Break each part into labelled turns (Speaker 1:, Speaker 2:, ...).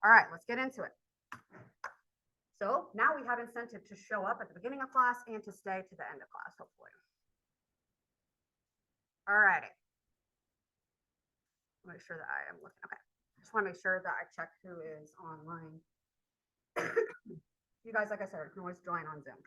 Speaker 1: All right, let's get into it. So now we have incentive to show up at the beginning of class and to stay to the end of class, hopefully. All righty. Make sure that I am looking. Okay. I just want to make sure that I check who is online. You guys, like I said, can always join on Zoom.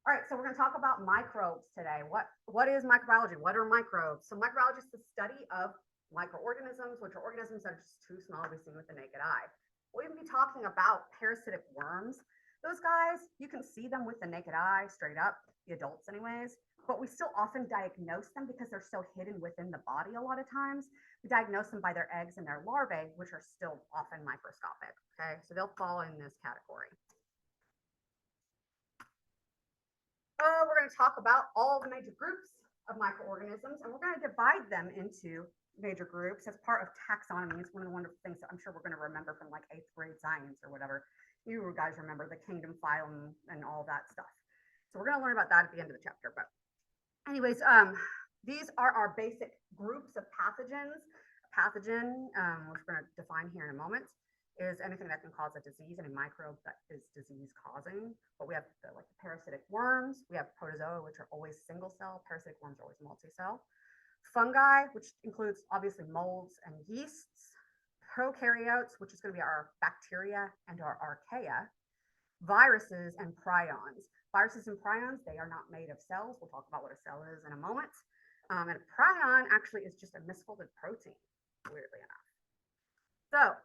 Speaker 1: All right, so we're going to talk about microbes today. What is microbiology? What are microbes? So microbiology is the study of microorganisms, which are organisms that are just too small to be seen with the naked eye. We'll even be talking about parasitic worms. Those guys, you can see them with the naked eye, straight up, the adults anyways, but we still often diagnose them because they're so hidden within the body a lot of times. We diagnose them by their eggs and their larvae, which are still often microscopic, okay? So they'll fall in this category. We're going to talk about all the major groups of microorganisms, and we're going to divide them into major groups as part of taxonomy. It's one of the wonderful things that I'm sure we're going to remember from like 8th grade science or whatever. You guys remember the kingdom, phylum, and all that stuff. So we're going to learn about that at the end of the chapter. But anyways, these are our basic groups of pathogens. A pathogen, which we're going to define here in a moment, is anything that can cause a disease, any microbe that is disease causing. But we have the parasitic worms. We have protozoa, which are always single cell. Parasitic worms are always multi-cell. Fungi, which includes obviously molds and yeasts. Prokaryotes, which is going to be our bacteria and our archaea. Viruses and prions. Viruses and prions, they are not made of cells. We'll talk about what a cell is in a moment. And a prion actually is just a misfolded protein, weirdly enough. So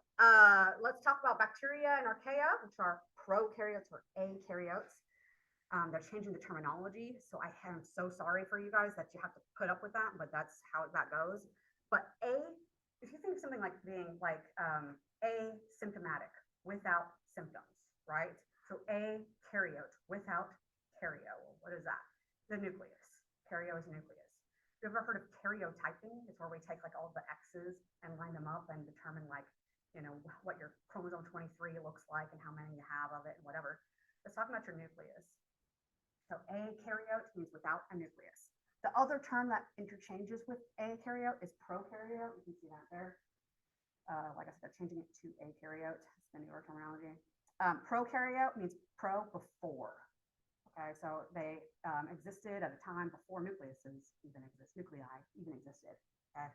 Speaker 1: let's talk about bacteria and archaea, which are prokaryotes or eukaryotes. They're changing the terminology, so I am so sorry for you guys that you have to put up with that, but that's how that goes. But if you think of something like being asymptomatic, without symptoms, right? So eukaryote, without karyo. What is that? The nucleus. Karyo is nucleus. You ever heard of karyotyping? It's where we take like all the X's and line them up and determine like, what your chromosome 23 looks like and how many you have of it and whatever. Let's talk about your nucleus. So eukaryote means without a nucleus. The other term that interchanges with eukaryote is prokaryote. You can see that there. Like I said, changing it to eukaryote. It's the newer terminology. Prokaryote means pro before. Okay, so they existed at a time before nuclei even existed. Okay,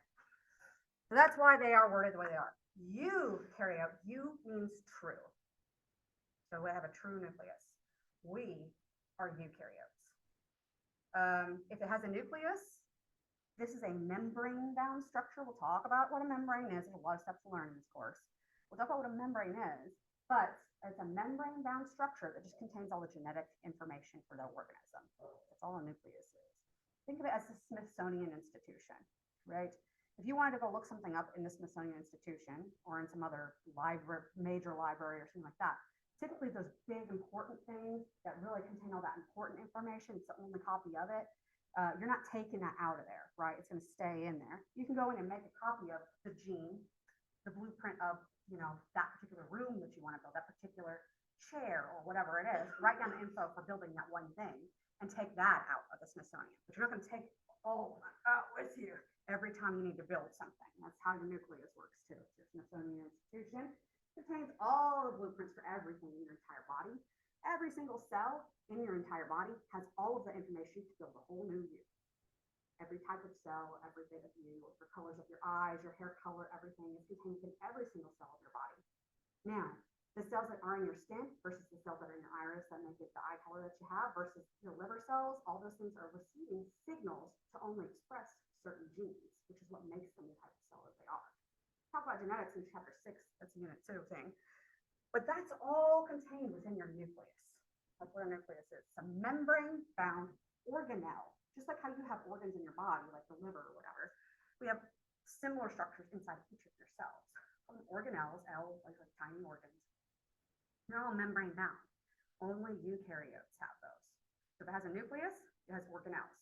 Speaker 1: so that's why they are worded the way they are. Eukaryote, U means true. So we have a true nucleus. We are eukaryotes. If it has a nucleus, this is a membrane-bound structure. We'll talk about what a membrane is. There's a lot of stuff to learn in this course. We'll talk about what a membrane is, but it's a membrane-bound structure that just contains all the genetic information for the organism. That's all a nucleus is. Think of it as the Smithsonian Institution, right? If you wanted to go look something up in the Smithsonian Institution or in some other major library or something like that, typically those big important things that really contain all that important information, it's the only copy of it, you're not taking that out of there, right? It's going to stay in there. You can go in and make a copy of the gene, the blueprint of that particular room that you want to build, that particular chair or whatever it is, write down the info for building that one thing and take that out of the Smithsonian. But you're not going to take all of that out with you every time you need to build something. That's how your nucleus works too. Your Smithsonian Institution contains all the blueprints for everything in your entire body. Every single cell in your entire body has all of the information to build a whole new you. Every type of cell, every bit of you, the colors of your eyes, your hair color, everything is contained in every single cell of your body. Now, the cells that are in your skin versus the cells that are in your iris that make it the eye color that you have versus your liver cells, all those things are receiving signals to only express certain genes, which is what makes them the type of cell that they are. Talk about genetics in chapter 6, that's unit 2 thing. But that's all contained within your nucleus. That's what a nucleus is. It's a membrane-bound organelle. Just like how you have organs in your body, like the liver or whatever, we have similar structures inside each of your cells. Organelles, like tiny organs, they're all membrane-bound. Only eukaryotes have those. So if it has a nucleus, it has organelles.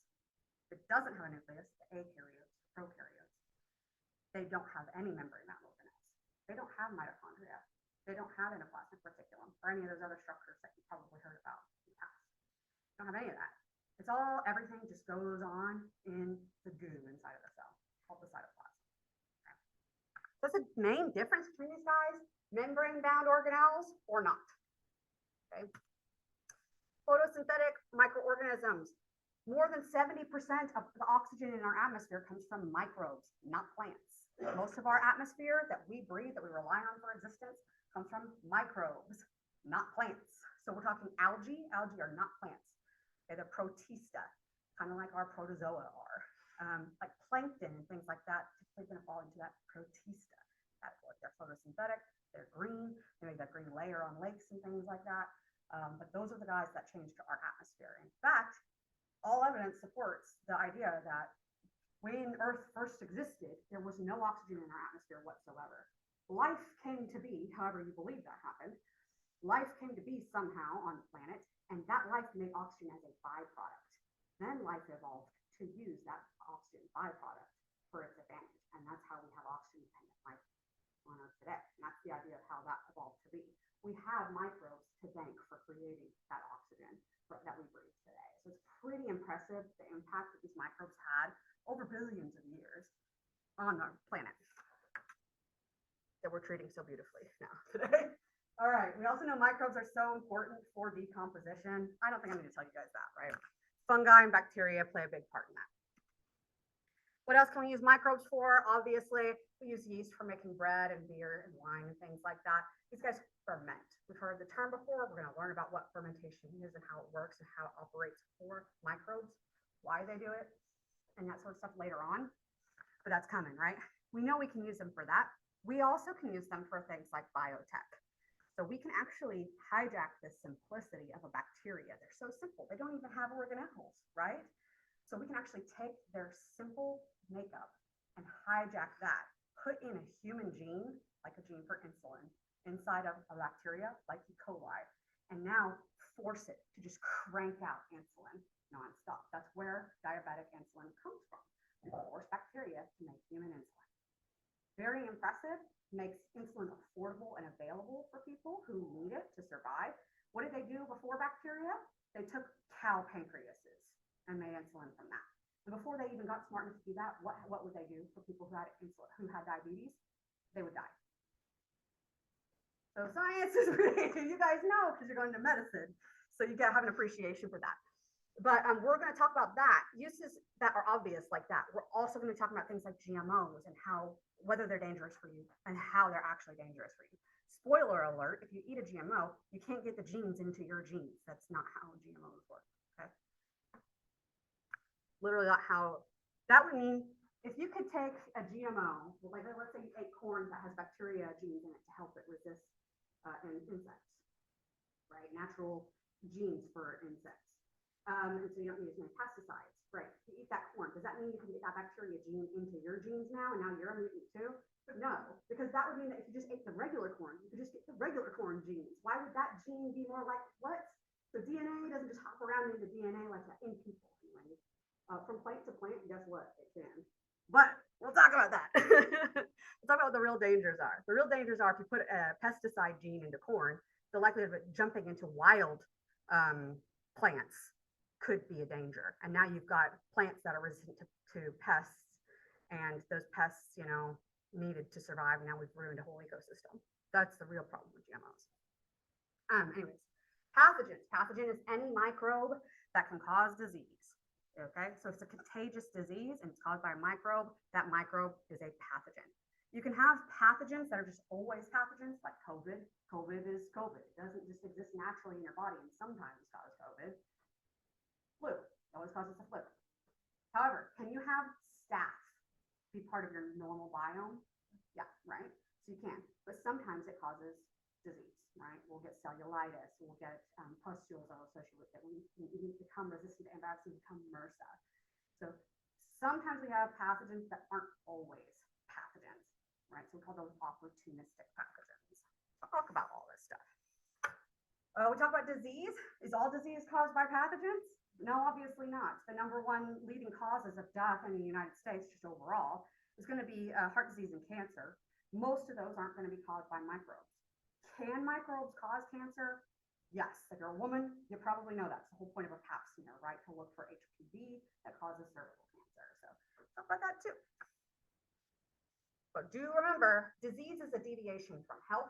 Speaker 1: If it doesn't have a nucleus, the eukaryotes, prokaryotes, they don't have any membrane-bound organelles. They don't have mitochondria. They don't have endoplasmic reticulum or any of those other structures that you probably heard about in the past. They don't have any of that. It's all, everything just goes on in the goo inside of the cell, called the cytoplasm. Okay. So What's the main difference between these guys? Membrane-bound organelles or not? Okay. Photosynthetic microorganisms. More than 70% of the oxygen in our atmosphere comes from microbes, not plants. Most of our atmosphere that we breathe, that we rely on for existence, comes from microbes, not plants. So we're talking algae. Algae are not plants. They're protista, kind of like our protozoa are. Like plankton and things like that, typically going to fall into that protista category. They're photosynthetic, they're green, they make that green layer on lakes and things like that. But those are the guys that change to our atmosphere. In fact, all evidence supports the idea that when Earth first existed, there was no oxygen in our atmosphere whatsoever. Life came to be, however you believe that happened, life came to be somehow on the planet, and that life made oxygen as a byproduct. Then life evolved to use that oxygen byproduct for its advantage, and that's how we have oxygen-dependent life on Earth today. And that's the idea of how that evolved to be. We have microbes to thank for creating that oxygen that we breathe today. So it's pretty impressive the impact that these microbes had over billions of years on our planet that we're treating so beautifully now today. All right, we also know microbes are so important for decomposition. I don't think I need to tell you guys that, right? Fungi and bacteria play a big part in that. What else can we use microbes for? Obviously, we use yeast for making bread and beer and wine and things like that. These guys ferment. We've heard the term before. We're going to learn about what fermentation is and how it works and how it operates for microbes, why they do it, and that sort of stuff later on. But that's coming, right? We know we can use them for that. We also can use them for things like biotech. So we can actually hijack the simplicity of a bacteria. They're so simple. They don't even have organelles, right? So we can actually take their simple makeup and hijack that, put in a human gene, like a gene for insulin, inside of a bacteria like E. coli, and now force it to just crank out insulin nonstop. That's where diabetic insulin comes from. We force bacteria to make human insulin. Very impressive, makes insulin affordable and available for people who need it to survive. What did they do before bacteria? They took cow pancreases and made insulin from that. And before they even got smart enough to do that, what would they do for people who had insulin, who had diabetes? They would die. So science is really, you guys know because you're going to medicine. So you got to have an appreciation for that. But we're going to talk about that, uses that are obvious like that. We're also going to talk about things like GMOs and how, whether they're dangerous for you and how they're actually dangerous for you. Spoiler alert, if you eat a GMO, you can't get the genes into your genes. That's not how GMOs work, okay? Literally not how, that would mean if you could take a GMO, like let's say you ate corn that has bacteria genes in it to help it resist insects, right? Natural genes for insects. And so you don't need as many pesticides, right? You eat that corn. Does that mean you can get that bacteria gene into your genes now and now you're a mutant too? No, because that would mean that if you just ate the regular corn, you could just get the regular corn genes. Why would that gene be more like what? So DNA doesn't just hop around into DNA like that in people anyway. From plant to plant, guess what? It can. But we'll talk about that. We'll talk about what the real dangers are. The real dangers are if you put a pesticide gene into corn, the likelihood of it jumping into wild plants could be a danger. And now you've got plants that are resistant to pests, and those pests, you know, needed to survive. Now we've ruined a whole ecosystem. That's the real problem with GMOs. Anyways, pathogens. Pathogen is any microbe that can cause disease. Okay, so it's a contagious disease and it's caused by a microbe. That microbe is a pathogen. You can have pathogens that are just always pathogens, like COVID. COVID is COVID. It doesn't just exist naturally in your body and sometimes cause COVID. Flu, it always causes the flu. However, can you have staph be part of your normal biome? Yeah, right? So you can, but sometimes it causes disease, right? We'll get cellulitis, we'll get pustules associated with it. We become resistant to antibiotics and become MRSA. So sometimes we have pathogens that aren't always pathogens, right? So we call those opportunistic pathogens. So I'll talk about all this stuff. We talk about disease. Is all disease caused by pathogens? No, obviously not. The number one leading causes of death in the United States, just overall, is going to be heart disease and cancer. Most of those aren't going to be caused by microbes. Can microbes cause cancer? Yes. If you're a woman, you probably know that's the whole point of a pap smear, right? To look for HPV that causes cervical cancer. So talk about that too. But do remember, disease is a deviation from health,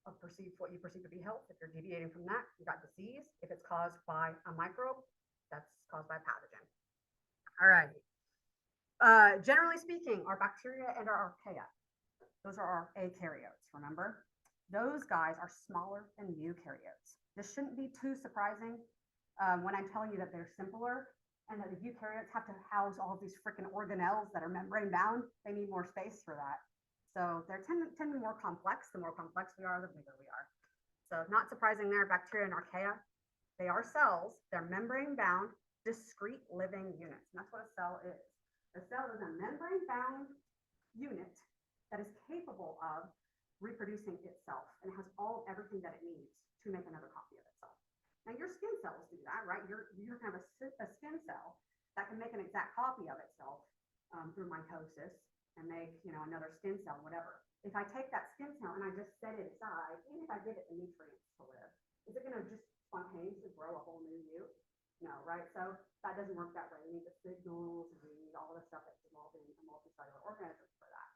Speaker 1: of what you perceive to be health. If you're deviating from that, you got disease. If it's caused by a microbe, that's caused by a pathogen. All right. Generally speaking, our bacteria and our archaea, those are our eukaryotes, remember? Those guys are smaller than eukaryotes. This shouldn't be too surprising when I'm telling you that they're simpler and that the eukaryotes have to house all of these freaking organelles that are membrane bound. They need more space for that. So they're tend to be more complex. The more complex we are, the bigger we are. So not surprising there, bacteria and archaea, they are cells. They're membrane bound, discrete living units. And that's what a cell is. A cell is a membrane bound unit that is capable of reproducing itself and it has everything that it needs to make another copy of itself. Now your skin cells do that, right? You're gonna have a skin cell that can make an exact copy of itself through mitosis and make, another skin cell, whatever. If I take that skin cell and I just set it aside, even if I give it the nutrients to live, is it gonna just spontaneously grow a whole new you? No, right? So that doesn't work that way. We need the signals, we need all the stuff that's involved in a multicellular organism for that.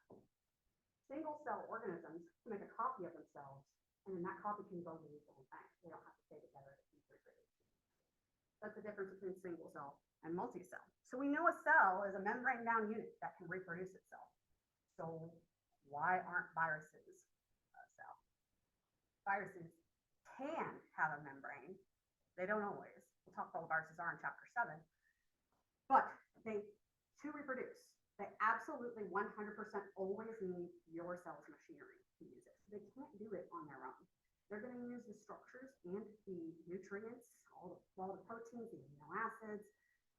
Speaker 1: Single cell organisms can make a copy of themselves, and then that copy can go do its own thing. They don't have to stay together to keep reproducing. That's the difference between single cell and multi-cell. So we know a cell is a membrane bound unit that can reproduce itself. So why aren't viruses a cell? Viruses can have a membrane. They don't always. We'll talk about what viruses are in chapter 7. But to reproduce, they absolutely 100% always need your cell's machinery to use it. They can't do it on their own. They're going to use the structures and the nutrients, all the proteins, the amino acids,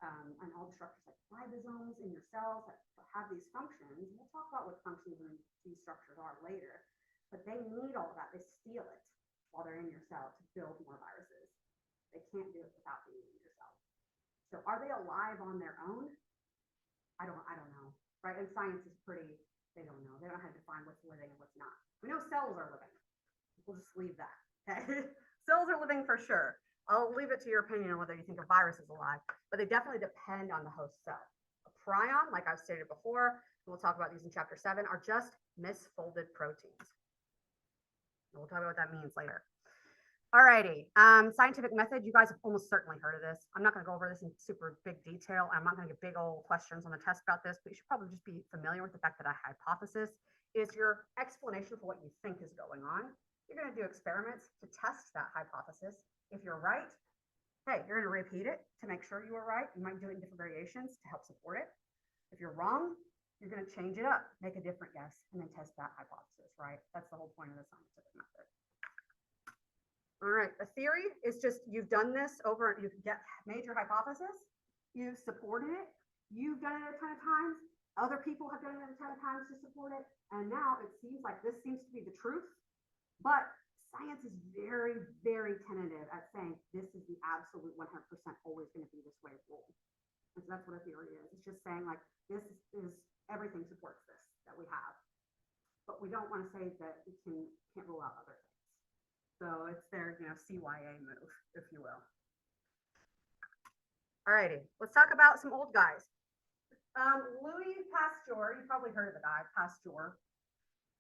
Speaker 1: and all the structures like ribosomes in your cells that have these functions. We'll talk about what functions these structures are later. But they need all of that. They steal it while they're in your cell to build more viruses. They can't do it without being in your cell. So are they alive on their own? I don't know, right? And science is they don't know. They don't have to define what's living and what's not. We know cells are living. We'll just leave that, okay? Cells are living for sure. I'll leave it to your opinion on whether you think a virus is alive, but they definitely depend on the host cell. A prion, like I've stated before, and we'll talk about these in chapter 7, are just misfolded proteins. And we'll talk about what that means later. Alrighty, scientific method, you guys have almost certainly heard of this. I'm not going to go over this in super big detail. I'm not going to get big old questions on the test about this, but you should probably just be familiar with the fact that a hypothesis is your explanation for what you think is going on. You're going to do experiments to test that hypothesis. If you're right, hey, you're going to repeat it to make sure you are right. You might do it in different variations to help support it. If you're wrong, you're going to change it up, make a different guess, and then test that hypothesis, right? That's the whole point of the scientific method. All right, a theory is just you've done this over, you've made your hypothesis, you've supported it, you've done it a ton of times, other people have done it a ton of times to support it, and now it seems like this seems to be the truth, but science is very, very tentative at saying this is the absolute 100% always going to be this way rule. And so that's what a theory is. It's just saying like this is everything supports this that we have, but we don't want to say that we can't rule out other things. So it's their, CYA move, if you will. Alrighty, let's talk about some old guys. Louis Pasteur, you probably heard of the guy, Pasteur,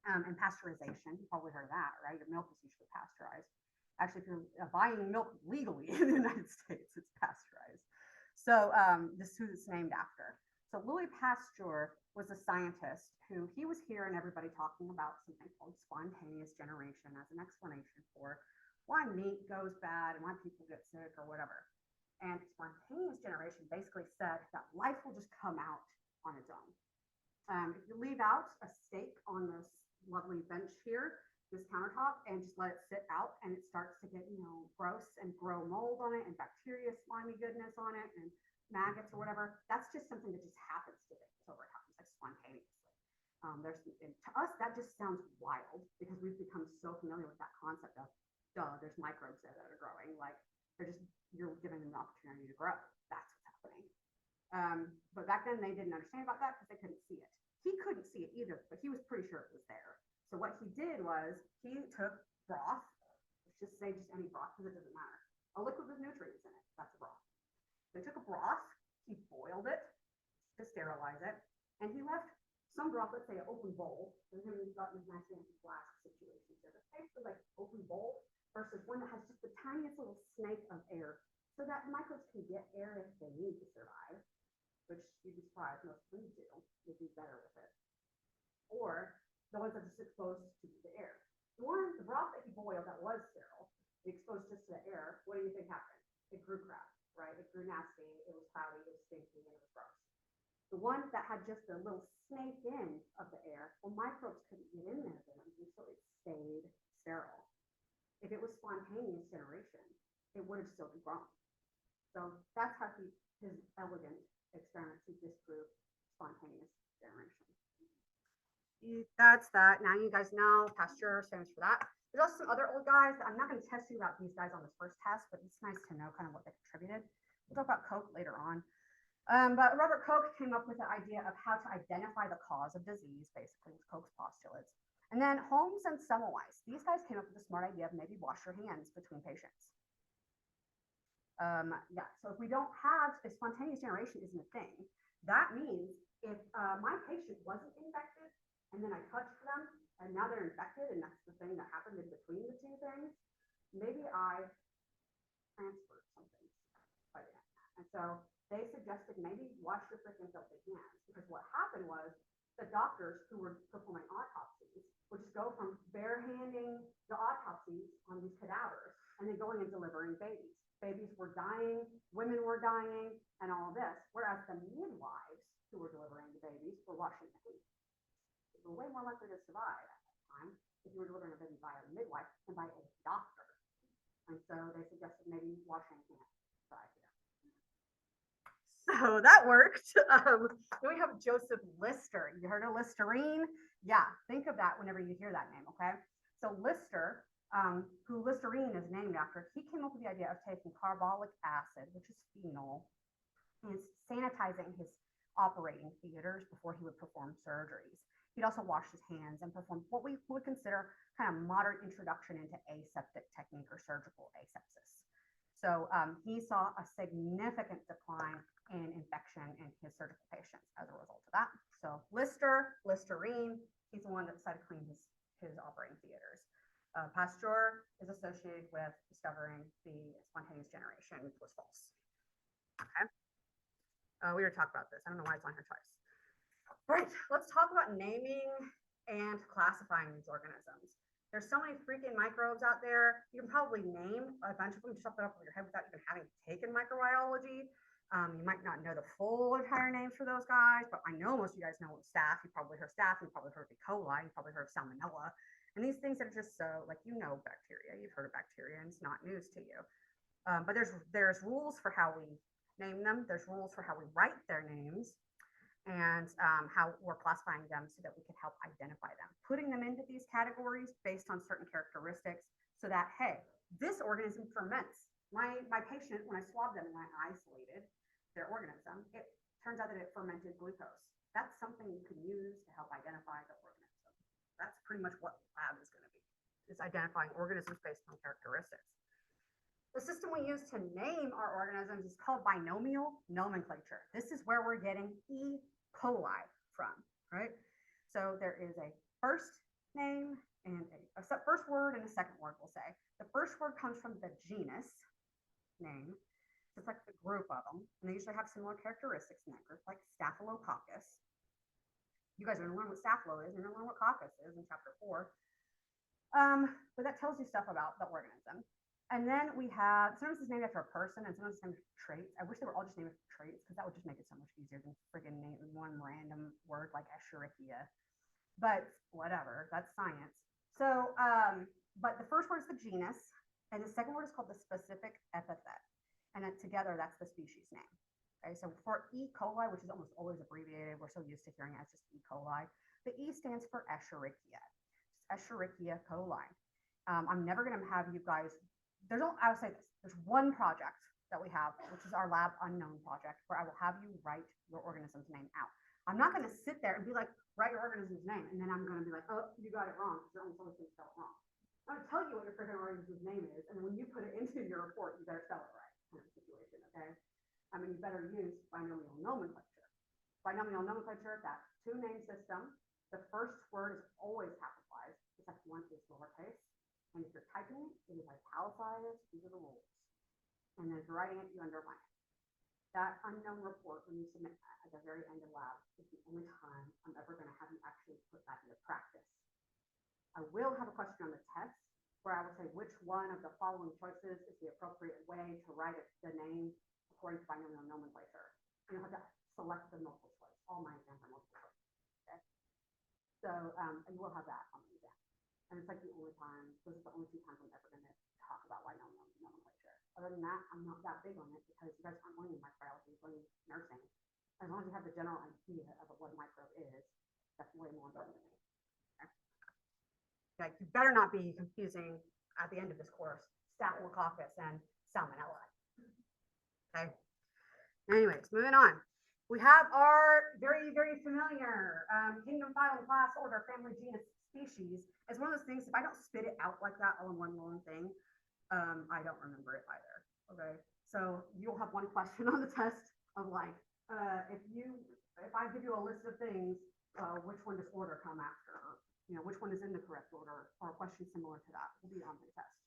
Speaker 1: and pasteurization. You probably heard of that, right? Your milk is usually pasteurized. Actually, if you're buying milk legally in the United States, it's pasteurized. So this is who it's named after. So Louis Pasteur was a scientist who he was hearing everybody talking about something called spontaneous generation as an explanation for why meat goes bad and why people get sick or whatever. And spontaneous generation basically said that life will just come out on its own. If you leave out a steak on this lovely bench here, this countertop, and just let it sit out and it starts to get, gross and grow mold on it and bacteria, slimy goodness on it and maggots or whatever, that's just something that just happens to things over time, like spontaneously. To us, that just sounds wild because we've become so familiar with that concept of, there's microbes there that are growing. Like you're giving them the opportunity to grow. That's what's happening. But back then they didn't understand about that because they couldn't see it. He couldn't see it either, but he was pretty sure it was there. So what he did was he took broth, let's just say just any broth because it doesn't matter. A liquid with nutrients in it, that's a broth. So he took a broth, he boiled it to sterilize it, and he left some drop, let's say an open bowl, and then you've got these nice fancy flask situations here, but basically like open bowl versus one that has just the tiniest little snake of air so that microbes can get air if they need to survive, which you'd be surprised most food do. They do better with it. Or the ones that are just exposed to the air. The broth that you boiled that was sterile, exposed just to the air, what do you think happened? It grew crap, right? It grew nasty, it was cloudy, it was stinky, and it was gross. The one that had just a little snake in of the air, well, microbes couldn't get in there then, and so it stayed sterile. If it was spontaneous generation, it would have still been grown. So that's how his elegant experiments, he disproved spontaneous generation. That's that. Now you guys know Pasteur is famous for that. There's also some other old guys. I'm not going to test you about these guys on this first test, but it's nice to know kind of what they contributed. We'll talk about Koch later on. But Robert Koch came up with the idea of how to identify the cause of disease, basically, with Koch's postulates. And then Holmes and Semmelweis, these guys came up with the smart idea of maybe wash your hands between patients. So if we don't have, if spontaneous generation isn't a thing, that means if my patient wasn't infected, and then I touched them, and now they're infected, and that's the thing that happened in between the two things, maybe I transferred something by the end. And so they suggested maybe wash your freaking filthy hands, because what happened was the doctors who were performing autopsies would just go from barehanding the autopsies on these cadavers and then going and delivering babies. Babies were dying, women were dying, and all of this, whereas the midwives who were delivering the babies were washing their hands. They were way more likely to survive at that time if you were delivering a baby by a midwife than by a doctor. And so they suggested maybe washing hands. So that worked. Then we have Joseph Lister. You heard of Listerine? Yeah, think of that whenever you hear that name, okay? So Lister, who Listerine is named after, he came up with the idea of taking carbolic acid, which is phenol, and sanitizing his operating theaters before he would perform surgeries. He'd also wash his hands and perform what we would consider kind of modern introduction into aseptic technique or surgical asepsis. So he saw a significant decline in infection in his surgical patients as a result of that. So Listerine, he's the one that decided to clean his operating theaters. Pasteur is associated with discovering the spontaneous generation, which was false. Okay. We already talked about this. I don't know why it's on here twice. Right, let's talk about naming and classifying these organisms. There's so many freaking microbes out there. You can probably name a bunch of them just off the top of your head without even having taken microbiology. You might not know the full entire names for those guys, but I know most of you guys know staph. You probably heard staph. You probably heard of E. coli. You probably heard of salmonella. And these things are just so, like, you know bacteria. You've heard of bacteria, and it's not news to you. But there's rules for how we name them. There's rules for how we write their names, and how we're classifying them so that we can help identify them. Putting them into these categories based on certain characteristics so that, hey, this organism ferments. My patient, when I swabbed them and I isolated their organism, it turns out that it fermented glucose. That's something you can use to help identify the organism. That's pretty much what lab is going to be. It's identifying organisms based on characteristics. The system we use to name our organisms is called binomial nomenclature. This is where we're getting E. coli from, right? So there is a first name and a first word and a second word, we'll say. The first word comes from the genus name. It's like the group of them, and they usually have similar characteristics in that group, like Staphylococcus. You guys are going to learn what Staphylo is, and you're going to learn what coccus is in chapter 4. But that tells you stuff about the organism. And then we have, sometimes it's named after a person, and sometimes it's named after traits. I wish they were all just named after traits, because that would just make it so much easier than friggin' name one random word like Escherichia. But whatever, that's science. So, but the first word is the genus, and the second word is called the specific epithet. And then together, that's the species name. Okay, so for E. coli, which is almost always abbreviated, we're so used to hearing it as just E. coli, the E stands for Escherichia. Escherichia coli. I'm never going to have you guys, I would say this, there's one project that we have, which is our Lab Unknown project, where I will have you write your organism's name out. I'm not going to sit there and be like, write your organism's name, and then I'm going to be like, oh, you got it wrong, because you're almost always going to spell it wrong. I'm going to tell you what your freaking organism's name is, and when you put it into your report, you better spell it right, kind of situation, okay? I mean, you better use binomial nomenclature. binomial nomenclature, that two-name system, the first word is always capitalized. The second one is lowercase. And if you're typing it, it is italicized. These are the rules. And then if you're writing it, you underline it. That unknown report, when you submit that at the very end of lab, is the only time I'm ever going to have you actually put that into practice. I will have a question on the test where I will say which one of the following choices is the appropriate way to write the name according to binomial nomenclature. And you'll have to select the multiple choice. All my exams are multiple choice. Okay. So you will have that on the exam. And it's like the only time, those are the only two times I'm ever going to talk about binomial nomenclature. Other than that, I'm not that big on it because you guys aren't learning microbiology, you're learning nursing. As long as you have the general idea of what a microbe is, that's way more important to me. Okay? Like, you better not be confusing at the end of this course Staphylococcus and Salmonella. Okay. Anyways, moving on. We have our very, very familiar kingdom, phylum, class, order, family, genus, species. It's one of those things, if I don't spit it out like that all in one long thing, I don't remember it either. Okay. So you'll have one question on the test of like, if I give you a list of things, which one does order come after? Which one is in the correct order, or a question similar to that will be on the test.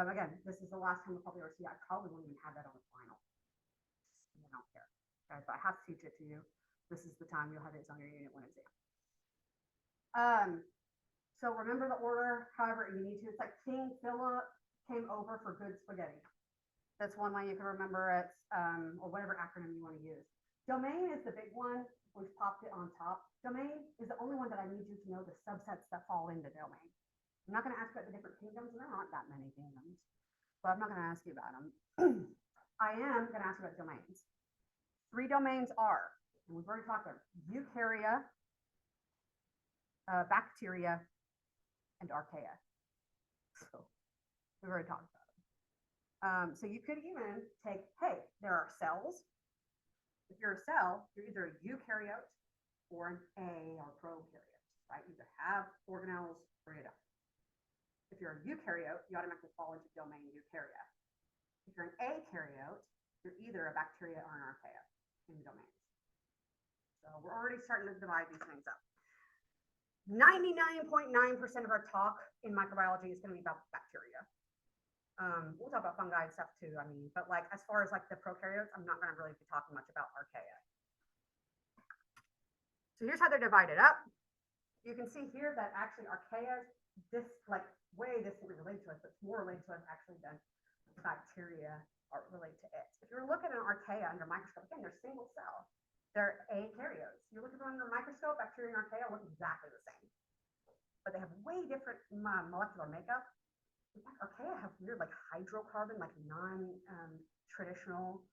Speaker 1: Again, this is the last time we'll probably ever see. I probably won't even have that on the final. I don't care. Okay, but I have to teach it to you. This is the time you'll have it on your unit 1 and 2. So remember the order, however you need to. It's like King Philip came over for good spaghetti. That's one way you can remember it, or whatever acronym you want to use. Domain is the big one. We've popped it on top. Domain is the only one that I need you to know the subsets that fall into domain. I'm not going to ask about the different kingdoms, and there aren't that many kingdoms, but I'm not going to ask you about them. I am going to ask you about domains. 3 domains are, and we've already talked about eukarya, bacteria, and archaea. So we've already talked about them. So you could even take, hey, there are cells. If you're a cell, you're either a eukaryote or an or prokaryote, right? You either have organelles or you don't. If you're a eukaryote, you automatically fall into domain eukarya. If you're an akaryote, you're either a bacteria or an archaea in domains. So we're already starting to divide these things up. 99.9% of our talk in microbiology is going to be about bacteria. We'll talk about fungi and stuff too, but like as far as like the prokaryotes, I'm not going to really be talking much about archaea. So here's how they're divided up. You can see here that actually archaea, this like way distantly related to us, but it's more related to us actually than bacteria are related to it. If you're looking at an archaea under a microscope, again, they're single cell. They're eukaryotes. You look at them under a microscope, bacteria and archaea look exactly the same, but they have way different molecular makeup. In fact, archaea have weird like hydrocarbon, like non-traditional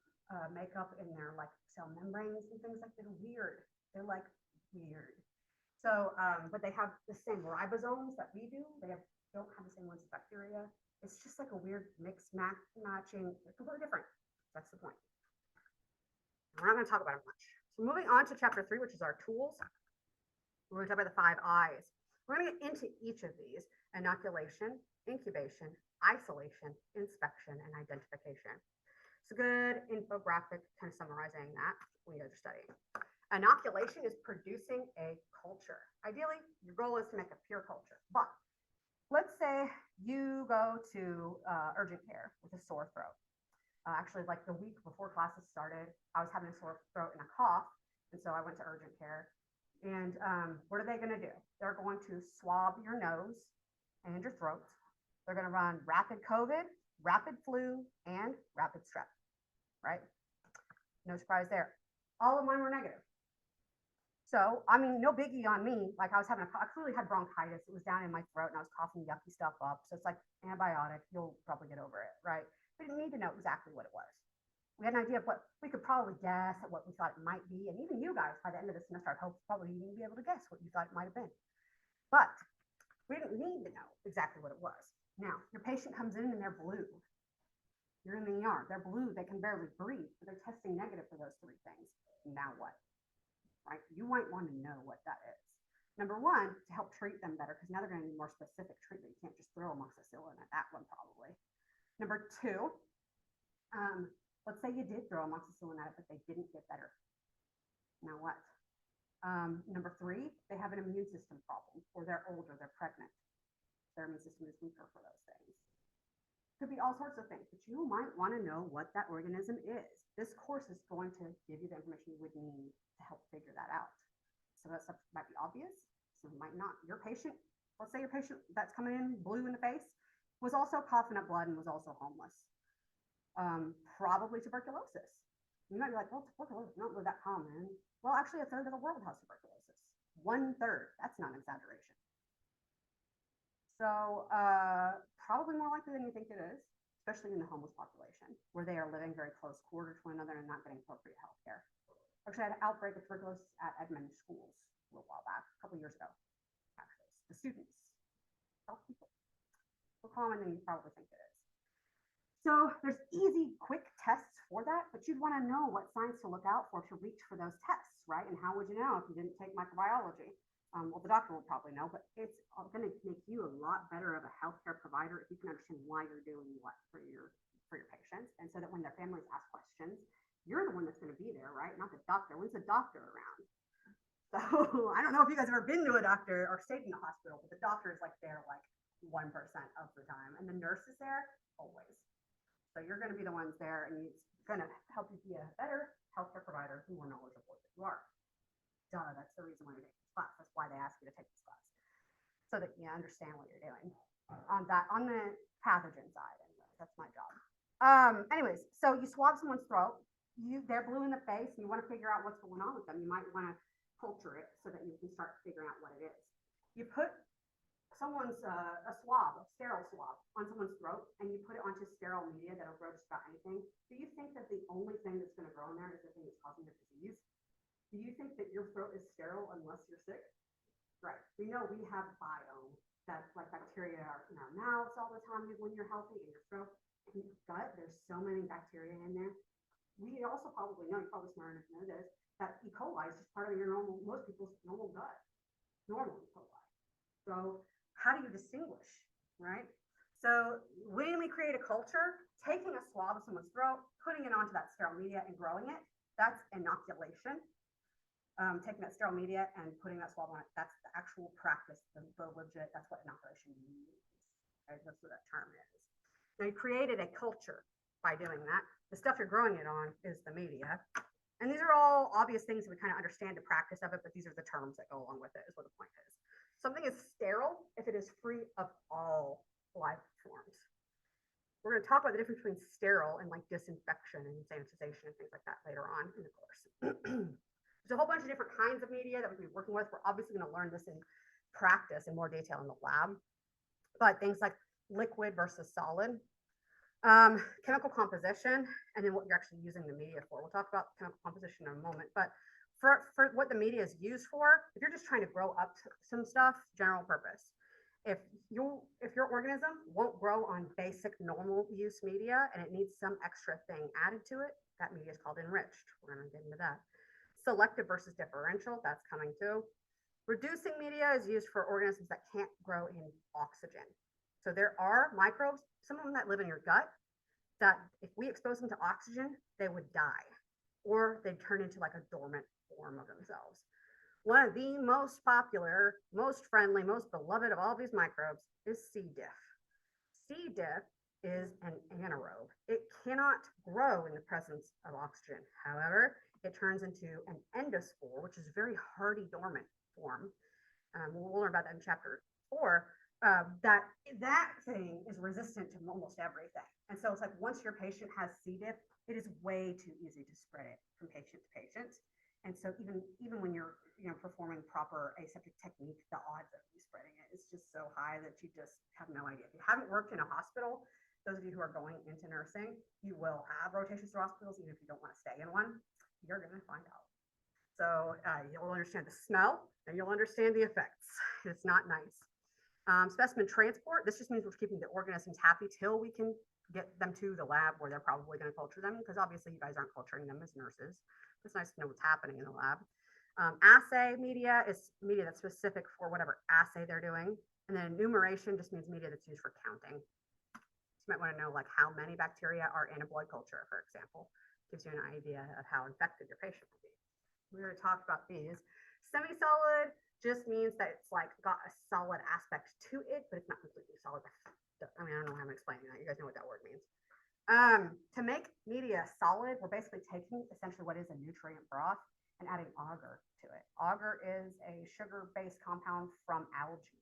Speaker 1: makeup in their like cell membranes and things like that. They're weird. They're like weird. So, but they have the same ribosomes that we do. They don't have the same ones as bacteria. It's just like a weird mix matching. They're completely different. That's the point. We're not going to talk about it much. So moving on to chapter 3, which is our tools. We're going to talk about the 5 I's. We're going to get into each of these: inoculation, incubation, isolation, inspection, and identification. It's a good infographic kind of summarizing that when you're studying. Inoculation is producing a culture. Ideally, your goal is to make a pure culture. But let's say you go to urgent care with a sore throat. Actually, like the week before classes started, I was having a sore throat and a cough. And so I went to urgent care. And what are they going to do? They're going to swab your nose and your throat. They're going to run rapid COVID, rapid flu, and rapid strep, right? No surprise there. All of mine were negative. So, no biggie on me. Like I clearly had bronchitis. It was down in my throat and I was coughing yucky stuff up. So it's like antibiotic, you'll probably get over it, right? We didn't need to know exactly what it was. We had an idea of what we could probably guess at what we thought it might be. And even you guys, by the end of the semester, I'd hope probably even be able to guess what you thought it might have been. But we didn't need to know exactly what it was. Now, your patient comes in and they're blue. You're in the ER. They're blue. They can barely breathe. But they're testing negative for those 3 things. Now what? Right? You might want to know what that is. Number 1, to help treat them better, because now they're going to need more specific treatment. You can't just throw amoxicillin at that one, probably. Number 2, let's say you did throw amoxicillin at it, but they didn't get better. Now what? Number three, they have an immune system problem, or they're older, they're pregnant. Their immune system is weaker for those things. Could be all sorts of things, but you might want to know what that organism is. This course is going to give you the information you would need to help figure that out. So that stuff might be obvious, some might not. Your patient, let's say your patient that's coming in blue in the face, was also coughing up blood and was also homeless. Probably tuberculosis. You might be like, well, tuberculosis is not really that common. Well, actually, 1/3 of the world has tuberculosis. 1/3. That's not an exaggeration. So probably more likely than you think it is, especially in the homeless population, where they are living very close quarters to one another and not getting appropriate health care. Actually, I had an outbreak of tuberculosis at Edmond schools a little while back, a couple of years ago. Actually, the students, health people, more common than you probably think it is. So there's easy, quick tests for that, but you'd want to know what signs to look out for to reach for those tests, right? And how would you know if you didn't take microbiology? Well, the doctor will probably know, but it's going to make you a lot better of a healthcare provider if you can understand why you're doing what for your patients, and so that when their families ask questions, you're the one that's going to be there, right? Not the doctor. When's the doctor around? So I don't know if you guys have ever been to a doctor or stayed in a hospital, but the doctor is like there like 1% of the time, and the nurse is there always. So you're going to be the ones there, and it's going to help you be a better healthcare provider, the more knowledgeable that you are. Duh, that's the reason why we take this class. That's why they ask you to take this class, so that you understand what you're doing on the pathogen side. Anyway, that's my job. Anyways, so you swab someone's throat. They're blue in the face, and you want to figure out what's going on with them. You might want to culture it so that you can start figuring out what it is. You put someone's a sterile swab on someone's throat, and you put it onto sterile media that'll grow just about anything. Do you think that the only thing that's going to grow in there is the thing that's causing the disease? Do you think that your throat is sterile unless you're sick? Right. We know we have biome that's like bacteria are in our mouths all the time when you're healthy, in your throat, in your gut. There's so many bacteria in there. We also probably know, you're probably smart enough to know this, that E. coli is just part of most people's normal gut, normal E. coli. So how do you distinguish, right? So when we create a culture, taking a swab of someone's throat, putting it onto that sterile media and growing it, that's inoculation. Taking that sterile media and putting that swab on it, that's the actual practice, the legit, that's what inoculation means. Okay? That's what that term is. Now you created a culture by doing that. The stuff you're growing it on is the media. And these are all obvious things that we kind of understand the practice of it, but these are the terms that go along with it, is what the point is. Something is sterile if it is free of all life forms. We're going to talk about the difference between sterile and like disinfection and sanitization and things like that later on in the course. There's a whole bunch of different kinds of media that we'll be working with. We're obviously going to learn this in practice in more detail in the lab, but things like liquid versus solid, chemical composition, and then what you're actually using the media for. We'll talk about chemical composition in a moment, but for what the media is used for, if you're just trying to grow up some stuff, general purpose. If your organism won't grow on basic normal use media and it needs some extra thing added to it, that media is called enriched. We're going to get into that. Selective versus differential, that's coming too. Reducing media is used for organisms that can't grow in oxygen. So there are microbes, some of them that live in your gut, that if we expose them to oxygen, they would die, or they'd turn into like a dormant form of themselves. One of the most popular, most friendly, most beloved of all these microbes is C. diff. C. diff is an anaerobe. It cannot grow in the presence of oxygen. However, it turns into an endospore, which is a very hardy dormant form. We'll learn about that in chapter 4. That thing is resistant to almost everything. And so it's like once your patient has C. diff, it is way too easy to spread it from patient to patient. And so even when you're performing proper aseptic technique, the odds of you spreading it is just so high that you just have no idea. If you haven't worked in a hospital, those of you who are going into nursing, you will have rotations through hospitals, even if you don't want to stay in one. You're going to find out. So you'll understand the smell and you'll understand the effects. It's not nice. Specimen transport, this just means we're keeping the organisms happy till we can get them to the lab where they're probably going to culture them, because obviously you guys aren't culturing them as nurses. It's nice to know what's happening in the lab. Assay media is media that's specific for whatever assay they're doing. And then enumeration just means media that's used for counting. So you might want to know like how many bacteria are in a blood culture, for example. Gives you an idea of how infected your patient will be. We already talked about these. Semi-solid just means that it's like got a solid aspect to it, but it's not completely solid. I mean, I don't know how I'm explaining that. You guys know what that word means. To make media solid, we're basically taking essentially what is a nutrient broth and adding agar to it. Agar is a sugar-based compound from algae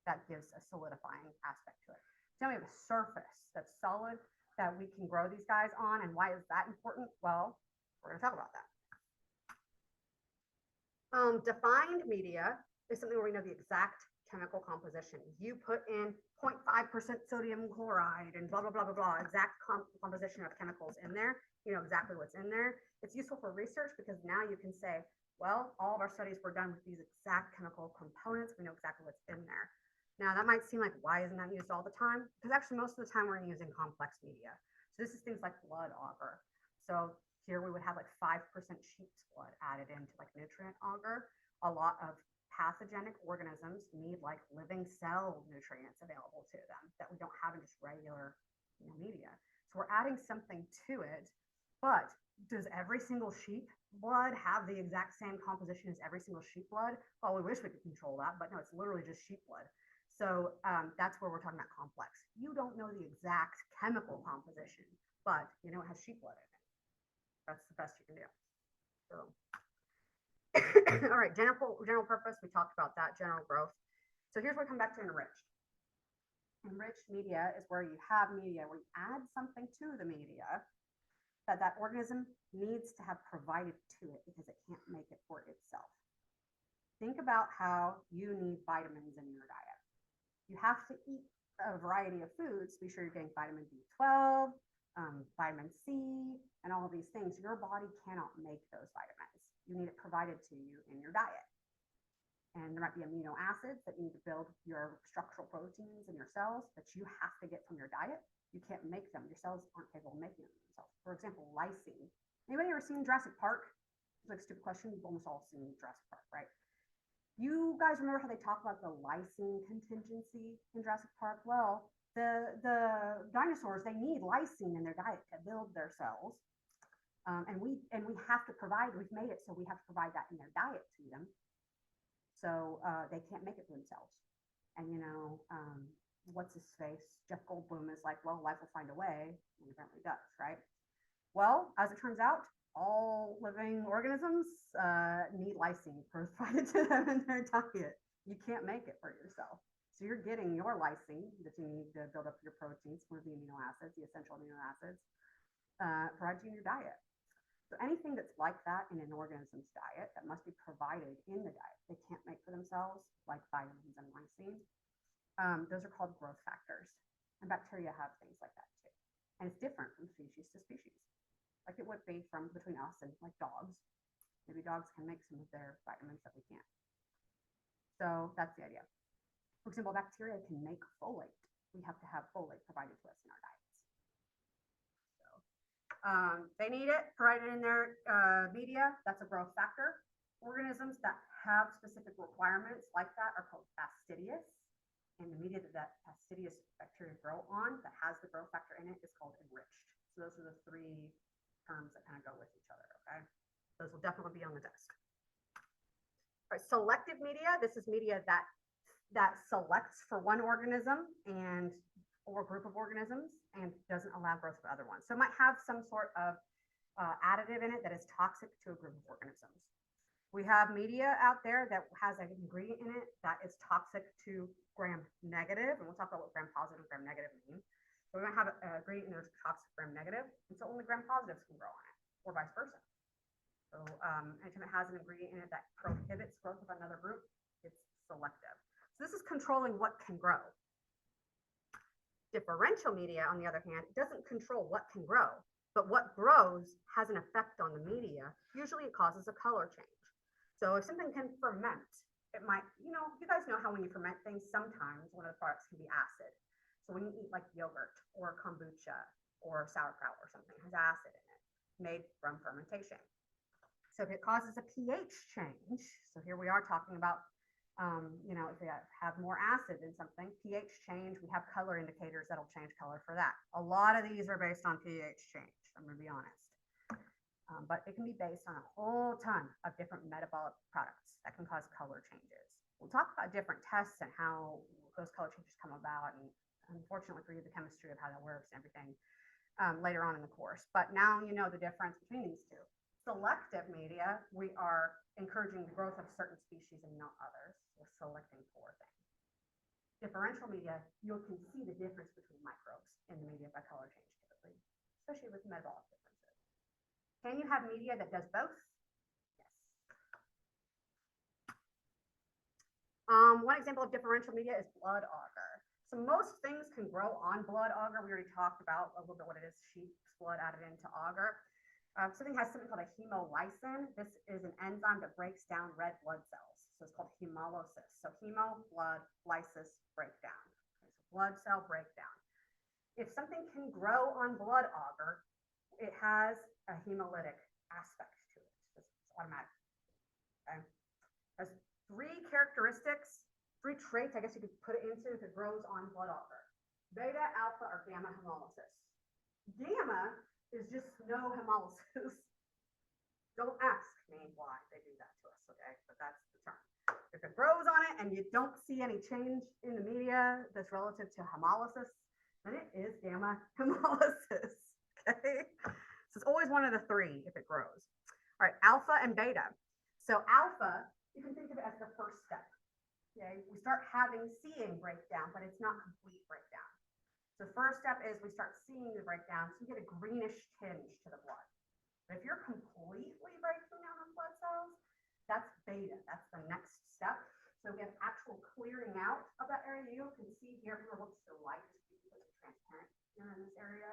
Speaker 1: that gives a solidifying aspect to it. So we have a surface that's solid that we can grow these guys on. And why is that important? Well, we're going to talk about that. Defined media is something where we know the exact chemical composition. You put in 0.5% sodium chloride and blah, blah, blah, blah, blah, exact composition of chemicals in there. You know exactly what's in there. It's useful for research because now you can say, well, all of our studies were done with these exact chemical components. We know exactly what's in there. Now that might seem like, why isn't that used all the time? Because actually most of the time we're using complex media. So this is things like blood agar. So here we would have like 5% sheep's blood added into like nutrient agar. A lot of pathogenic organisms need like living cell nutrients available to them that we don't have in just regular media. So we're adding something to it, but does every single sheep blood have the exact same composition as every single sheep blood? Well, we wish we could control that, but no, it's literally just sheep blood. So that's where we're talking about complex. You don't know the exact chemical composition, but you know it has sheep blood in it. That's the best you can do. So all right, general purpose, we talked about that, general growth. So here's where we come back to enriched. Enriched media is where you have media where you add something to the media that organism needs to have provided to it because it can't make it for itself. Think about how you need vitamins in your diet. You have to eat a variety of foods to be sure you're getting vitamin B12, vitamin C, and all of these things. Your body cannot make those vitamins. You need it provided to you in your diet. And there might be amino acids that you need to build your structural proteins in your cells that you have to get from your diet. You can't make them. Your cells aren't capable of making them themselves. For example, lysine. Anybody ever seen Jurassic Park? It's like a stupid question. You've almost all seen Jurassic Park, right? You guys remember how they talk about the lysine contingency in Jurassic Park? Well, the dinosaurs, they need lysine in their diet to build their cells. And we have to provide, we've made it so we have to provide that in their diet to them. So they can't make it for themselves. And what's his face? Jeff Goldblum is like, well, life will find a way, and apparently does, right? Well, as it turns out, all living organisms need lysine provided to them in their diet. You can't make it for yourself. So you're getting your lysine that you need to build up your proteins, one of the amino acids, the essential amino acids, provided to you in your diet. So anything that's like that in an organism's diet that must be provided in the diet, they can't make for themselves, like vitamins and lysine, those are called growth factors. And bacteria have things like that too. And it's different from species to species. Like it would be from between us and like dogs. Maybe dogs can make some of their vitamins that we can't. So that's the idea. For example, bacteria can make folate. We have to have folate provided to us in our diets. They need it provided in their media. That's a growth factor. Organisms that have specific requirements like that are called fastidious. And the media that fastidious bacteria grow on that has the growth factor in it is called enriched. So those are the three terms that kind of go with each other, okay? Those will definitely be on the desk. All right, selective media. This is media that selects for one organism or group of organisms and doesn't allow growth of other ones. So it might have some sort of additive in it that is toxic to a group of organisms. We have media out there that has an ingredient in it that is toxic to gram-negative, and we'll talk about what gram-positive and gram-negative mean. So we might have an ingredient that's toxic gram-negative, and so only gram-positives can grow on it, or vice versa. So anytime it has an ingredient in it that prohibits growth of another group, it's selective. So this is controlling what can grow. Differential media, on the other hand, doesn't control what can grow, but what grows has an effect on the media. Usually it causes a color change. So if something can ferment, it might, you guys know how when you ferment things, sometimes one of the products can be acid. So when you eat like yogurt or kombucha or sauerkraut or something, it has acid in it, made from fermentation. So if it causes a pH change, so here we are talking about if we have more acid in something, pH change, we have color indicators that'll change color for that. A lot of these are based on pH change, I'm going to be honest. but it can be based on a whole ton of different metabolic products that can cause color changes. We'll talk about different tests and how those color changes come about, and unfortunately for you, the chemistry of how that works and everything later on in the course. But now you know the difference between these two. Selective media, we are encouraging the growth of certain species and not others. We're selecting for things. Differential media, you can see the difference between microbes in the media by color change typically, especially with metabolic differences. Can you have media that does both? Yes. One example of differential media is blood agar. So most things can grow on blood agar. We already talked about a little bit what it is, sheep's blood added into agar. Something has something called a hemolysin. This is an enzyme that breaks down red blood cells. So it's called hemolysis. So hemo, blood, lysis, breakdown. Okay, so blood cell breakdown. If something can grow on blood agar, it has a hemolytic aspect to it. It's automatic. Okay. It has three characteristics, three traits, I guess you could put it into if it grows on blood agar. Beta, alpha, or gamma hemolysis. Gamma is just no hemolysis. Don't ask me why they do that to us, okay? But that's the term. If it grows on it and you don't see any change in the media that's relative to hemolysis, then it is gamma hemolysis, okay? So it's always one of the three if it grows. All right, alpha and beta. So alpha, you can think of it as the first step, okay? We start seeing breakdown, but it's not complete breakdown. So the first step is we start seeing the breakdown, so we get a greenish tinge to the blood. But if you're completely breaking down the blood cells, that's beta. That's the next step. So we have actual clearing out of that area. You can see here, if you look to the light, it's transparent here in this area.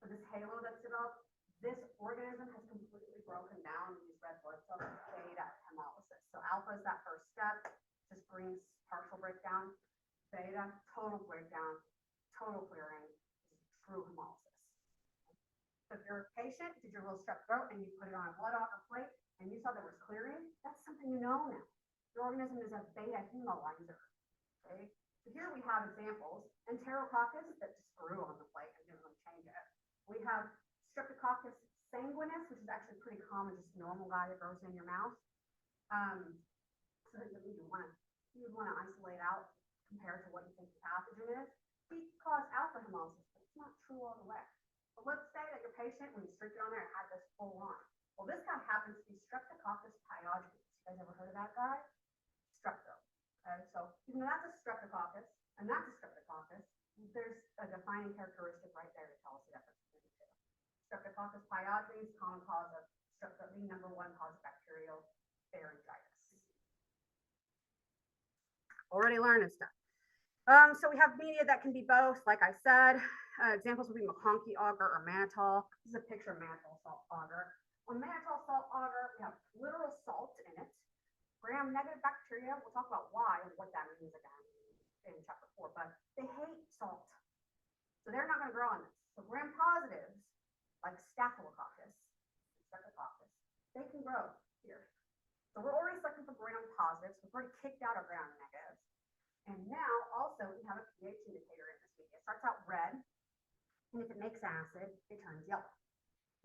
Speaker 1: So this halo that's developed, this organism has completely broken down these red blood cells, beta hemolysis. So alpha is that first step, just brings partial breakdown. Beta, total breakdown. Total clearing, true hemolysis. So if you're a patient, did your little strep throat and you put it on a blood agar plate and you saw there was clearing, that's something you know now. Your organism is a beta hemolyzer. Okay? So here we have examples, Enterococcus that just grew on the plate and didn't really change it. We have Streptococcus sanguinis, which is actually pretty common, just a normal guy that grows in your mouth. So that you want to isolate out compared to what you think the pathogen is. It cause alpha hemolysis, but it's not true all the way. But let's say that your patient, when you stick it on there, had this full on. Well, this guy happens to be Streptococcus pyogenes. You guys ever heard of that guy? Strepto. Okay, so even though that's a Streptococcus and that's a Streptococcus, there's a defining characteristic right there to tell us the difference between the two. Streptococcus pyogenes, common cause of strep, the number one cause of bacterial pharyngitis. Already learning stuff. So we have media that can be both, like I said. Examples would be McConkey agar or mannitol. This is a picture of mannitol salt agar. On mannitol salt agar, we have literal salt in it. Gram-negative bacteria, we'll talk about why and what that means again in chapter 4, but they hate salt. So they're not going to grow on this. So gram-positives, like Staphylococcus, Streptococcus, they can grow here. So we're already selecting for gram-positives. We've already kicked out our gram-negatives. And now also we have a pH indicator in this media. It starts out red, and if it makes acid, it turns yellow.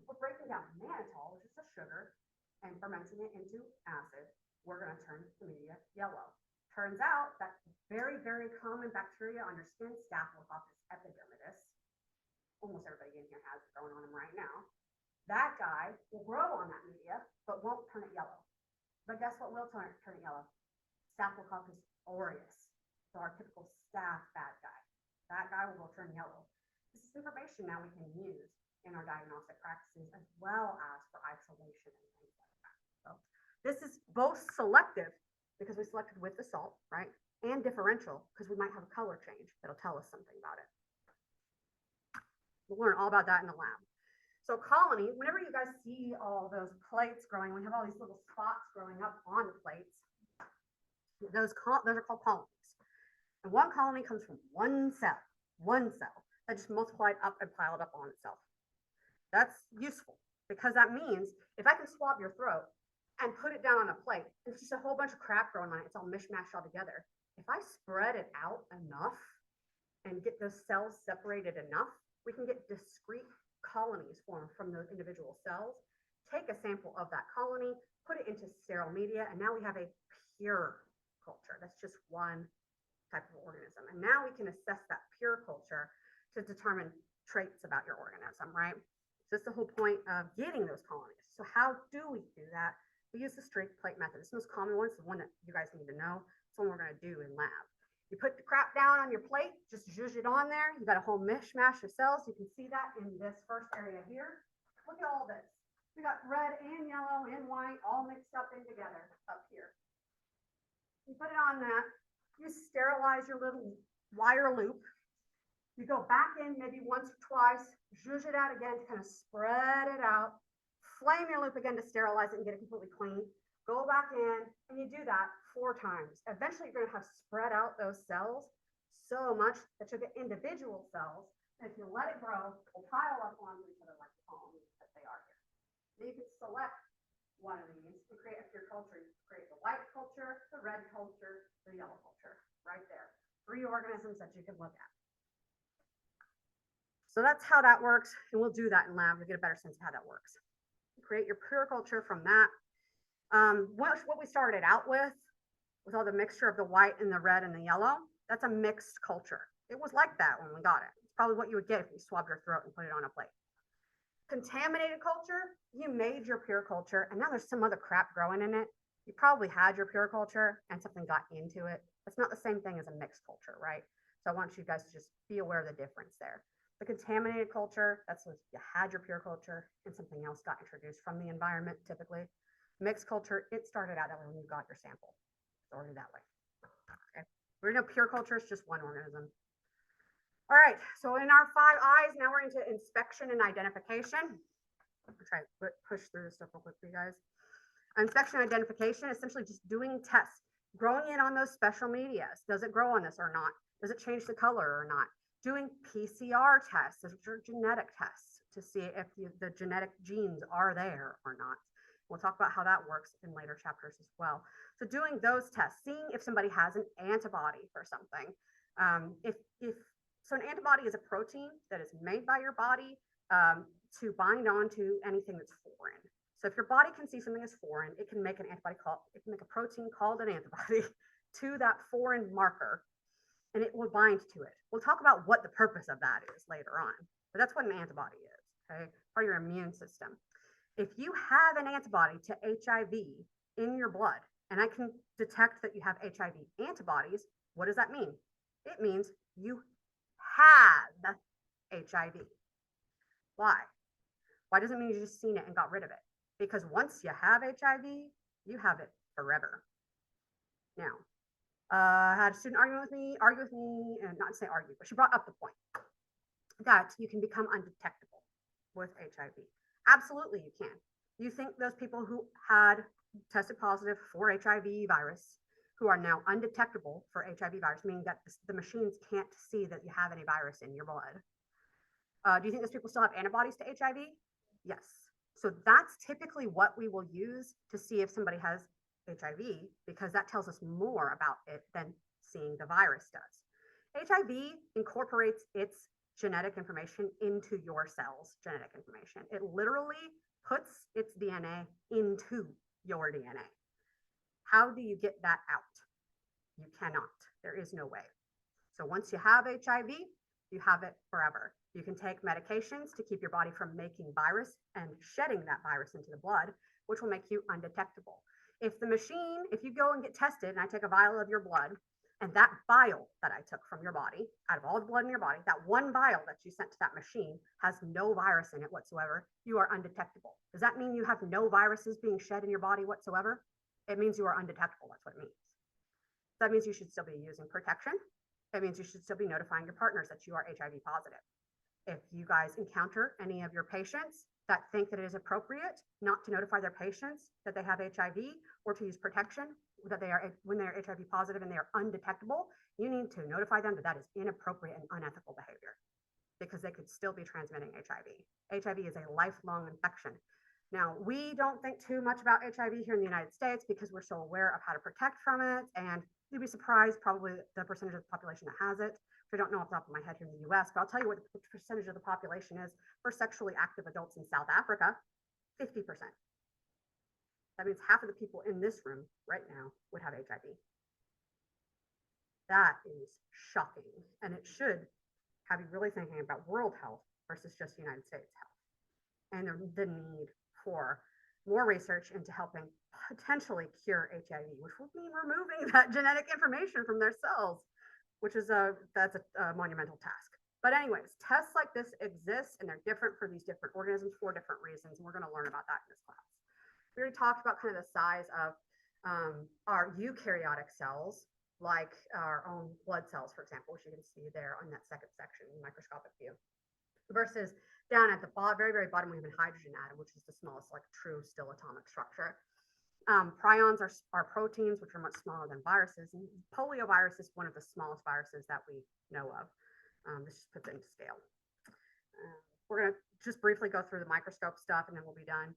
Speaker 1: If we're breaking down mannitol, which is a sugar, and fermenting it into acid, we're going to turn the media yellow. Turns out that very, very common bacteria on your skin, Staphylococcus epidermidis, almost everybody in here has it growing on them right now. That guy will grow on that media, but won't turn it yellow. But guess what will turn it yellow? Staphylococcus aureus. So our typical staph bad guy. That guy will turn yellow. This is information now we can use in our diagnostic practices as well as for isolation and things like that. So this is both selective because we selected with the salt, right? And differential because we might have a color change that'll tell us something about it. We'll learn all about that in the lab. So colony, whenever you guys see all those plates growing, we have all these little spots growing up on the plates. Those are called colonies. And one colony comes from one cell that just multiplied up and piled up on itself. That's useful because that means if I can swab your throat and put it down on a plate, it's just a whole bunch of crap growing on it. It's all mishmashed all together. If I spread it out enough and get those cells separated enough, we can get discrete colonies formed from those individual cells take a sample of that colony, put it into sterile media, and now we have a pure culture. That's just one type of organism. And now we can assess that pure culture to determine traits about your organism, right? So that's the whole point of getting those colonies. So how do we do that? We use the straight plate method. It's the most common one. It's the one that you guys need to know. It's the one we're going to do in lab. You put the crap down on your plate, just zhuzh it on there. You got a whole mishmash of cells. You can see that in this first area here. Look at all this. We got red and yellow and white all mixed up in together up here. You put it on that. You sterilize your little wire loop. You go back in maybe once or twice, zhuzh it out again to kind of spread it out. Flame your loop again to sterilize it and get it completely clean. Go back in, and you do that 4 times. Eventually, you're going to have spread out those cells so much that you'll get individual cells. And if you let it grow, will pile up on each other like the colonies that they are here. Then you can select one of these and create a pure culture. You create the white culture, the red culture, the yellow culture, right there. 3 organisms that you can look at. So that's how that works, and we'll do that in lab to get a better sense of how that works. Create your pure culture from that. What we started out with all the mixture of the white and the red and the yellow, that's a mixed culture. It was like that when we got it. It's probably what you would get if you swabbed your throat and put it on a plate. Contaminated culture, you made your pure culture, and now there's some other crap growing in it. You probably had your pure culture and something got into it. It's not the same thing as a mixed culture, right? So I want you guys to just be aware of the difference there. The contaminated culture, that's when you had your pure culture and something else got introduced from the environment typically. Mixed culture, it started out that way when you got your sample. It's already that way. Okay. We're in a pure culture, it's just one organism. All right, so in our 5 I's, now we're into inspection and identification. I'll try to push through this stuff real quick for you guys. Inspection and identification, essentially just doing tests, growing it on those special medias. Does it grow on this or not? Does it change the color or not? Doing PCR tests, which are genetic tests, to see if the genetic genes are there or not. We'll talk about how that works in later chapters as well. So doing those tests, seeing if somebody has an antibody for something. So an antibody is a protein that is made by your body to bind on to anything that's foreign. So if your body can see something as foreign, it can make an antibody it can make a protein called an antibody to that foreign marker, and it will bind to it. We'll talk about what the purpose of that is later on, but that's what an antibody is, okay? Part of your immune system. If you have an antibody to HIV in your blood, and I can detect that you have HIV antibodies, what does that mean? It means you have HIV. Why? Why doesn't it mean you just seen it and got rid of it? Because once you have HIV, you have it forever. Now, I had a student argue with me, and not to say argue, but she brought up the point that you can become undetectable with HIV. Absolutely, you can. You think those people who had tested positive for HIV virus, who are now undetectable for HIV virus, meaning that the machines can't see that you have any virus in your blood. Do you think those people still have antibodies to HIV? Yes. So that's typically what we will use to see if somebody has HIV, because that tells us more about it than seeing the virus does. HIV incorporates its genetic information into your cell's genetic information. It literally puts its DNA into your DNA. How do you get that out? You cannot. There is no way. So once you have HIV, you have it forever. You can take medications to keep your body from making virus and shedding that virus into the blood, which will make you undetectable. If you go and get tested and I take a vial of your blood, and that vial that I took from your body, out of all the blood in your body, that one vial that you sent to that machine has no virus in it whatsoever, you are undetectable. Does that mean you have no viruses being shed in your body whatsoever? It means you are undetectable. That's what it means. That means you should still be using protection. It means you should still be notifying your partners that you are HIV positive. If you guys encounter any of your patients that think that it is appropriate not to notify their patients that they have HIV or to use protection, that when they are HIV positive and they are undetectable, you need to notify them that that is inappropriate and unethical behavior, because they could still be transmitting HIV. HIV is a lifelong infection. Now, we don't think too much about HIV here in the United States because we're so aware of how to protect from it, and you'd be surprised probably the percentage of the population that has it. I don't know off the top of my head here in the US, but I'll tell you what the percentage of the population is for sexually active adults in South Africa. 50%. That means half of the people in this room right now would have HIV. That is shocking. And it should have you really thinking about world health versus just United States health. And the need for more research into helping potentially cure HIV, which will mean removing that genetic information from their cells, which is that's a monumental task. But anyways, tests like this exist, and they're different for these different organisms for different reasons. And we're going to learn about that in this class. We already talked about kind of the size of our eukaryotic cells, like our own blood cells, for example, which you can see there on that second section, microscopic view, versus down at the very, very bottom, we have a hydrogen atom, which is the smallest, like true still atomic structure. Prions are proteins, which are much smaller than viruses. And poliovirus is one of the smallest viruses that we know of. This just puts it into scale. We're going to just briefly go through the microscope stuff, and then we'll be done.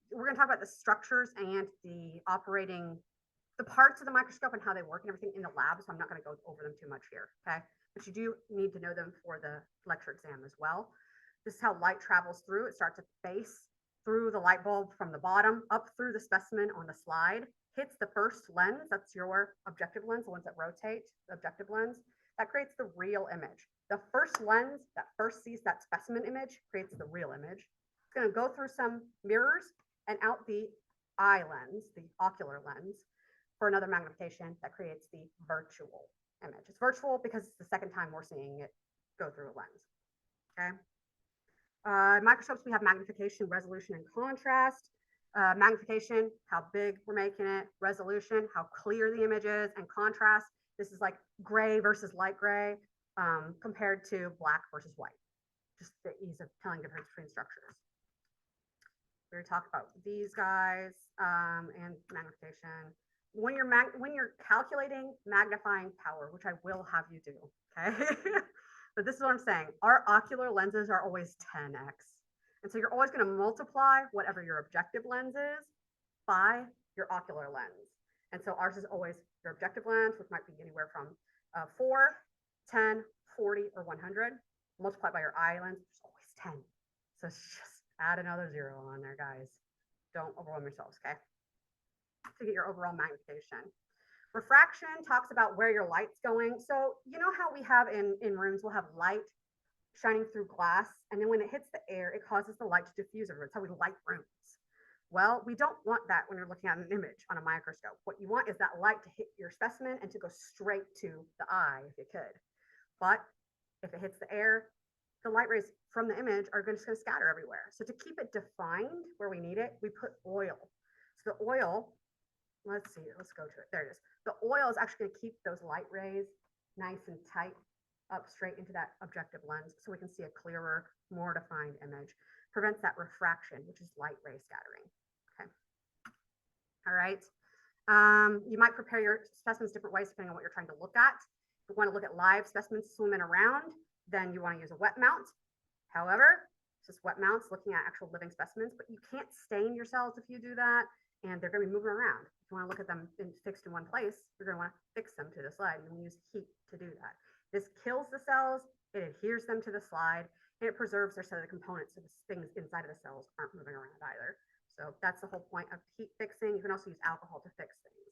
Speaker 1: We're going to talk about the structures and the parts of the microscope and how they work and everything in the lab. So I'm not going to go over them too much here. Okay. But you do need to know them for the lecture exam as well. This is how light travels through. It starts at the base, through the light bulb from the bottom, up through the specimen on the slide, hits the first lens. That's your objective lens, the ones that rotate, the objective lens. That creates the real image. The first lens that first sees that specimen image creates the real image. It's going to go through some mirrors and out the eye lens, the ocular lens, for another magnification that creates the virtual image. It's virtual because it's the second time we're seeing it go through a lens. Okay. Microscopes, we have magnification, resolution, and contrast. Magnification, how big we're making it. Resolution, how clear the image is. And contrast, this is like gray versus light gray compared to black versus white. Just the ease of telling the difference between structures. We're going to talk about these guys and magnification. When you're calculating magnifying power, which I will have you do, okay? But this is what I'm saying. Our ocular lenses are always 10x. And so you're always going to multiply whatever your objective lens is by your ocular lens. And so ours is always your objective lens, which might be anywhere from 4, 10, 40, or 100, multiplied by your eye lens, which is always 10. So just add another 0 on there, guys. Don't overwhelm yourselves, okay? To get your overall magnification. Refraction talks about where your light's going. So you know how we have in rooms, we'll have light shining through glass, and then when it hits the air, it causes the light to diffuse over. It's how we light rooms. Well, we don't want that when you're looking at an image on a microscope. What you want is that light to hit your specimen and to go straight to the eye if it could. But if it hits the air, the light rays from the image are just going to scatter everywhere. So to keep it defined where we need it, we put oil. So the oil, let's see, let's go to it. There it is. The oil is actually going to keep those light rays nice and tight up straight into that objective lens so we can see a clearer, more defined image. Prevents that refraction, which is light ray scattering. Okay. All right. You might prepare your specimens different ways depending on what you're trying to look at. If you want to look at live specimens swimming around, then you want to use a wet mount. However, it's just wet mounts looking at actual living specimens, but you can't stain your cells if you do that, and they're going to be moving around. If you want to look at them fixed in one place, you're going to want to fix them to the slide, and we use heat to do that. This kills the cells, it adheres them to the slide, and it preserves their set of components so the things inside of the cells aren't moving around either. So that's the whole point of heat fixing. You can also use alcohol to fix things.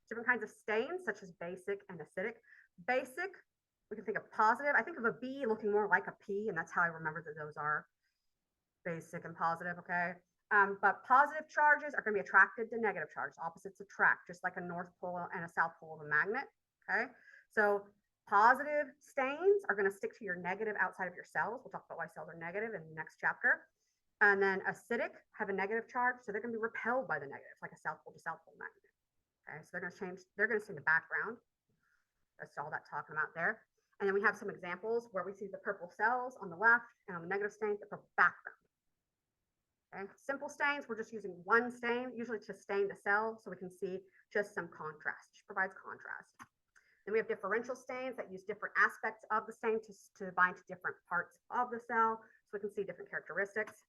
Speaker 1: Different kinds of stains, such as basic and acidic. Basic, we can think of positive. I think of a B looking more like a P, and that's how I remember that those are basic and positive, okay? But positive charges are going to be attracted to negative charges. Opposites attract, just like a north pole and a south pole of a magnet, okay? So positive stains are going to stick to your negative outside of your cells. We'll talk about why cells are negative in the next chapter. And then acidic have a negative charge, so they're going to be repelled by the negatives, like a south pole to south pole magnet. Okay, so they're going to stay in the background. That's all that talking about there. And then we have some examples where we see the purple cells on the left, and on the negative stains, the purple background. Okay, simple stains, we're just using one stain, usually to stain the cell, so we can see just some contrast, which provides contrast. Then we have differential stains that use different aspects of the stain to bind to different parts of the cell, so we can see different characteristics.